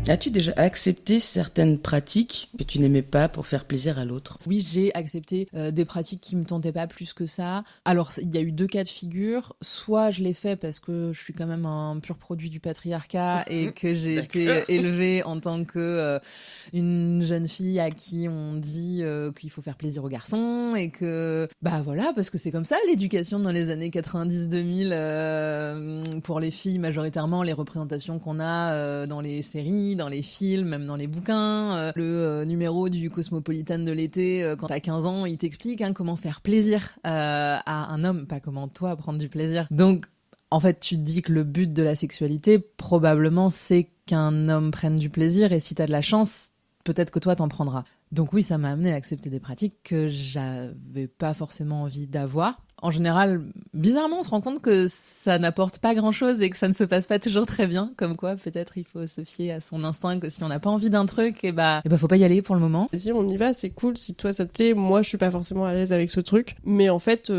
As-tu déjà accepté certaines pratiques que tu n'aimais pas pour faire plaisir à l'autre ? Oui, j'ai accepté des pratiques qui me tentaient pas plus que ça. Alors, il y a eu 2 cas de figure. Soit je l'ai fait parce que je suis quand même un pur produit du patriarcat et que j'ai été élevée en tant que une jeune fille à qui on dit qu'il faut faire plaisir aux garçons et que, bah voilà, parce que c'est comme ça l'éducation dans les années 90-2000 pour les filles majoritairement, les représentations qu'on a dans les séries, dans les films, même dans les bouquins. Le numéro du Cosmopolitan de l'été, quand t'as 15 ans, il t'explique comment faire plaisir à un homme, pas comment toi prendre du plaisir. Donc, en fait, tu te dis que le but de la sexualité, probablement, c'est qu'un homme prenne du plaisir, et si t'as de la chance, peut-être que toi t'en prendras. Donc oui, ça m'a amené à accepter des pratiques que j'avais pas forcément envie d'avoir. En général, bizarrement, on se rend compte que ça n'apporte pas grand-chose et que ça ne se passe pas toujours très bien. Comme quoi, peut-être il faut se fier à son instinct, que si on n'a pas envie d'un truc, faut pas y aller pour le moment. Si on y va, c'est cool, si toi ça te plaît. Moi, je suis pas forcément à l'aise avec ce truc, mais en fait,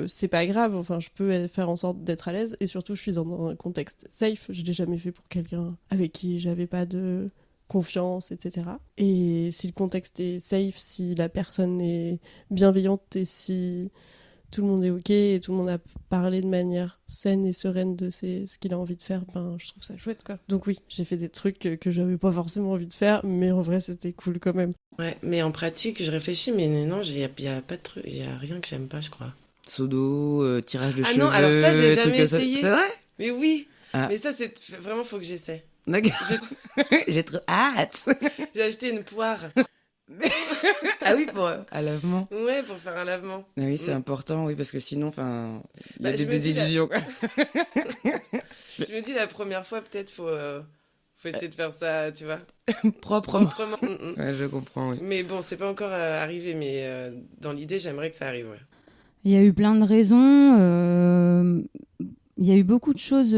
c'est pas grave. Enfin, je peux faire en sorte d'être à l'aise, et surtout, je suis dans un contexte safe. Je l'ai jamais fait pour quelqu'un avec qui j'avais pas de confiance, etc. Et si le contexte est safe, si la personne est bienveillante et si tout le monde est ok et tout le monde a parlé de manière saine et sereine de ce qu'il a envie de faire, je trouve ça chouette, quoi. Donc oui, j'ai fait des trucs que j'avais pas forcément envie de faire, mais en vrai c'était cool quand même. Ouais, mais en pratique, je réfléchis, mais non, il y a pas de truc, il y a rien que j'aime pas, je crois. Sodo, tirage de cheveux. Ah non, alors ça j'ai trucs jamais comme ça. essayé. C'est vrai ? Mais oui. Ah. Mais ça c'est vraiment, faut que j'essaie. D'accord. J'ai trop hâte. J'ai acheté une poire. Ah oui, pour un lavement. Ouais, pour faire un lavement. Ah oui, c'est important, oui, parce que sinon, il y a des je me dis, désillusions. Je me dis la première fois, peut-être faut essayer de faire ça, tu vois. Proprement. Ouais, je comprends, oui. Mais bon, c'est pas encore arrivé, mais dans l'idée, j'aimerais que ça arrive, ouais. Il y a eu plein de raisons. Il y a eu beaucoup de choses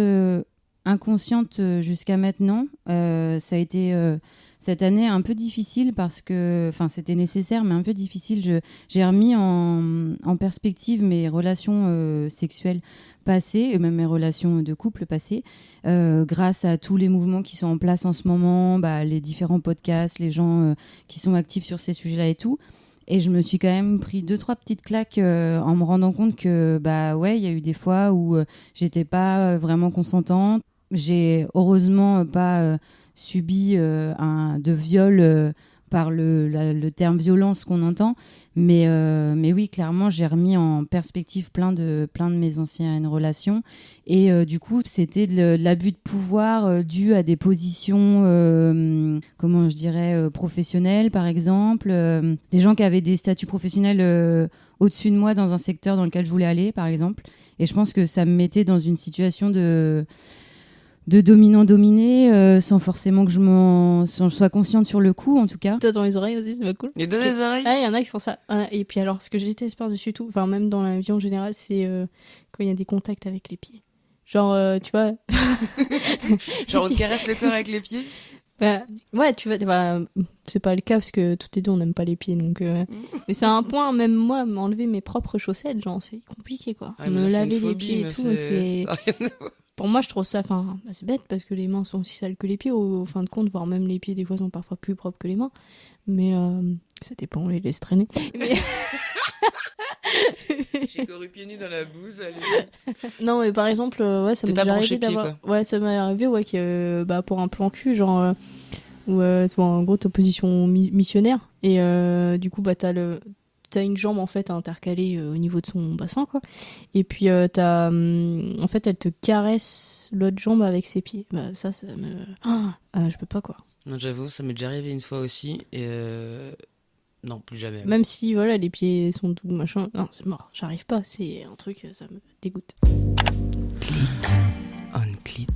inconscientes jusqu'à maintenant. Ça a été cette année un peu difficile parce que, c'était nécessaire, mais un peu difficile. J'ai remis en perspective mes relations sexuelles passées, et même mes relations de couple passées, grâce à tous les mouvements qui sont en place en ce moment, les différents podcasts, les gens qui sont actifs sur ces sujets-là et tout. Et je me suis quand même pris 2-3 petites claques en me rendant compte que, il y a eu des fois où j'étais pas vraiment consentante. J'ai heureusement pas subi de viol par le terme violence qu'on entend. Mais oui, clairement, j'ai remis en perspective plein de mes anciennes relations. Et du coup, c'était de l'abus de pouvoir dû à des positions, professionnelles, par exemple. Des gens qui avaient des statuts professionnels au-dessus de moi dans un secteur dans lequel je voulais aller, par exemple. Et je pense que ça me mettait dans une situation de dominant-dominé, sans forcément que je sois consciente sur le coup, en tout cas. Toi, dans les oreilles aussi, c'est pas cool. Et dans les oreilles ? Ah, il y en a qui font ça. Et puis alors, ce que je déteste par-dessus tout, même dans la vie en général, c'est quand il y a des contacts avec les pieds. Genre, tu vois... Genre, on caresse le corps avec les pieds ? Ouais, tu vois, c'est pas le cas parce que toutes les deux on n'aime pas les pieds, donc mais c'est un point, même moi m'enlever mes propres chaussettes, genre c'est compliqué, quoi. Me laver les pieds et tout, c'est pour moi je trouve ça, c'est bête parce que les mains sont aussi sales que les pieds au fin de compte, voire même les pieds des fois sont parfois plus propres que les mains, mais ça dépend, on les laisse traîner. Mais... J'ai couru pieds nus dans la bouse, allez. Non, mais par exemple, ça m'est déjà arrivé d'avoir... Ouais, ça m'est arrivé, que pour un plan cul, genre... où, toi, en gros, t'es en position missionnaire. Et du coup, t'as une jambe, en fait, intercalée au niveau de son bassin, quoi. Et puis, en fait, elle te caresse l'autre jambe avec ses pieds. Ça me... je peux pas, quoi. Non, j'avoue, ça m'est déjà arrivé une fois aussi. Et... Non, plus jamais. Même si, les pieds sont doux, machin. Non, c'est mort, j'arrive pas. C'est un truc, ça me dégoûte. Clit. On clit.